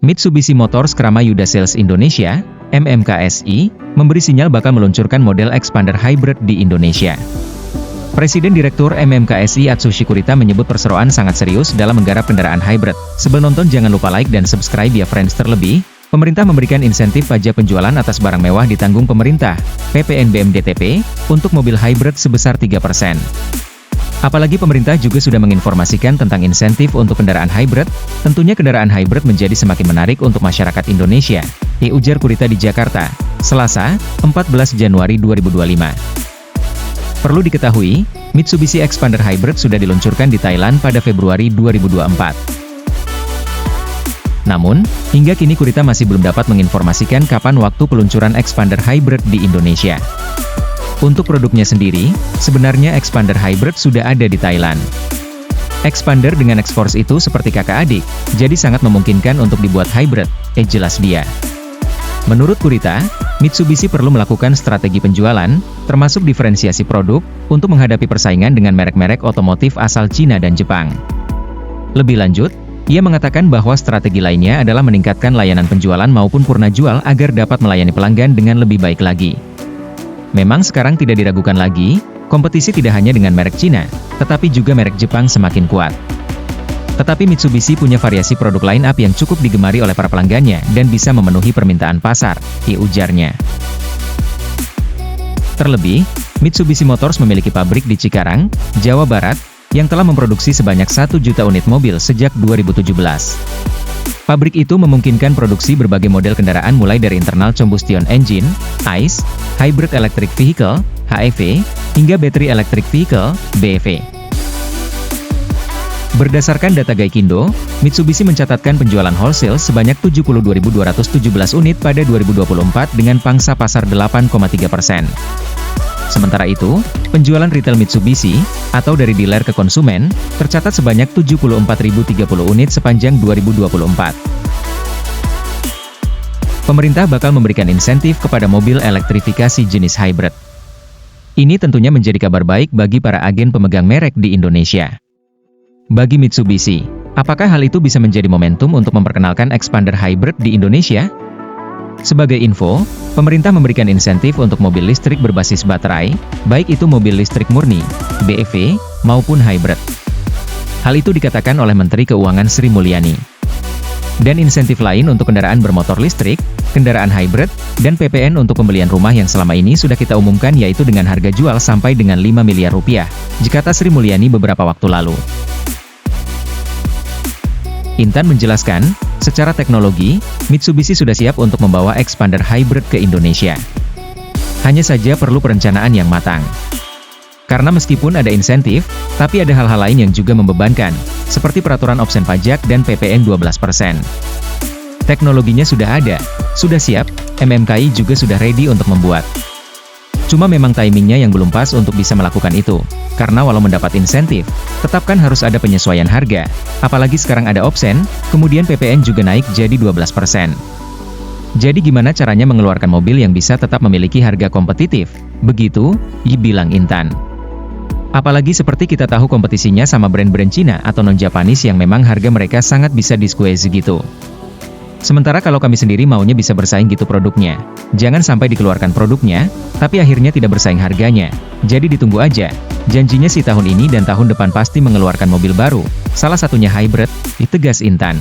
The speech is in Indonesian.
Mitsubishi Motors Krama Yuda Sales Indonesia, MMKSI, memberi sinyal bakal meluncurkan model Xpander Hybrid di Indonesia. Presiden Direktur MMKSI Atsushi Kurita menyebut perseroan sangat serius dalam menggarap kendaraan hybrid. Sebelum nonton jangan lupa like dan subscribe ya friends. Terlebih, pemerintah memberikan insentif pajak penjualan atas barang mewah ditanggung pemerintah, PPNBM DTP, untuk mobil hybrid sebesar 3%. Apalagi pemerintah juga sudah menginformasikan tentang insentif untuk kendaraan hybrid, tentunya kendaraan hybrid menjadi semakin menarik untuk masyarakat Indonesia, ujar Kurita di Jakarta, Selasa, 14 Januari 2025. Perlu diketahui, Mitsubishi Xpander Hybrid sudah diluncurkan di Thailand pada Februari 2024. Namun, hingga kini Kurita masih belum dapat menginformasikan kapan waktu peluncuran Xpander Hybrid di Indonesia. Untuk produknya sendiri, sebenarnya Xpander Hybrid sudah ada di Thailand. Xpander dengan X-Force itu seperti kakak adik, jadi sangat memungkinkan untuk dibuat hybrid, jelas dia. Menurut Kurita, Mitsubishi perlu melakukan strategi penjualan, termasuk diferensiasi produk, untuk menghadapi persaingan dengan merek-merek otomotif asal Cina dan Jepang. Lebih lanjut, ia mengatakan bahwa strategi lainnya adalah meningkatkan layanan penjualan maupun purna jual agar dapat melayani pelanggan dengan lebih baik lagi. Memang sekarang tidak diragukan lagi, kompetisi tidak hanya dengan merek Cina, tetapi juga merek Jepang semakin kuat. Tetapi Mitsubishi punya variasi produk line-up yang cukup digemari oleh para pelanggannya dan bisa memenuhi permintaan pasar, ujarnya. Terlebih, Mitsubishi Motors memiliki pabrik di Cikarang, Jawa Barat, yang telah memproduksi sebanyak 1 juta unit mobil sejak 2017. Pabrik itu memungkinkan produksi berbagai model kendaraan mulai dari internal combustion engine, ICE, hybrid electric vehicle, HEV, hingga battery electric vehicle, BEV. Berdasarkan data Gaikindo, Mitsubishi mencatatkan penjualan wholesale sebanyak 72.217 unit pada 2024 dengan pangsa pasar 8,3%. Sementara itu, penjualan retail Mitsubishi, atau dari dealer ke konsumen, tercatat sebanyak 74.030 unit sepanjang 2024. Pemerintah bakal memberikan insentif kepada mobil elektrifikasi jenis hybrid. Ini tentunya menjadi kabar baik bagi para agen pemegang merek di Indonesia. Bagi Mitsubishi, apakah hal itu bisa menjadi momentum untuk memperkenalkan Xpander Hybrid di Indonesia? Sebagai info, pemerintah memberikan insentif untuk mobil listrik berbasis baterai, baik itu mobil listrik murni, BEV, maupun hybrid. Hal itu dikatakan oleh Menteri Keuangan Sri Mulyani. Dan insentif lain untuk kendaraan bermotor listrik, kendaraan hybrid, dan PPN untuk pembelian rumah yang selama ini sudah kita umumkan yaitu dengan harga jual sampai dengan 5 miliar rupiah, kata Sri Mulyani beberapa waktu lalu. Intan menjelaskan, secara teknologi, Mitsubishi sudah siap untuk membawa Xpander Hybrid ke Indonesia. Hanya saja perlu perencanaan yang matang. Karena meskipun ada insentif, tapi ada hal-hal lain yang juga membebankan, seperti peraturan opsen pajak dan PPN 12%. Teknologinya sudah ada, sudah siap, MMKI juga sudah ready untuk membuat. Cuma memang timingnya yang belum pas untuk bisa melakukan itu. Karena walau mendapat insentif, tetap kan harus ada penyesuaian harga. Apalagi sekarang ada opsen, kemudian PPN juga naik jadi 12%. Jadi gimana caranya mengeluarkan mobil yang bisa tetap memiliki harga kompetitif? Begitu, bilang Intan. Apalagi seperti kita tahu kompetisinya sama brand-brand Cina atau non-Japanese yang memang harga mereka sangat bisa di-squeeze gitu. Sementara kalau kami sendiri maunya bisa bersaing gitu produknya. Jangan sampai dikeluarkan produknya, tapi akhirnya tidak bersaing harganya. Jadi ditunggu aja. Janjinya sih tahun ini dan tahun depan pasti mengeluarkan mobil baru, salah satunya hybrid, tegas Intan.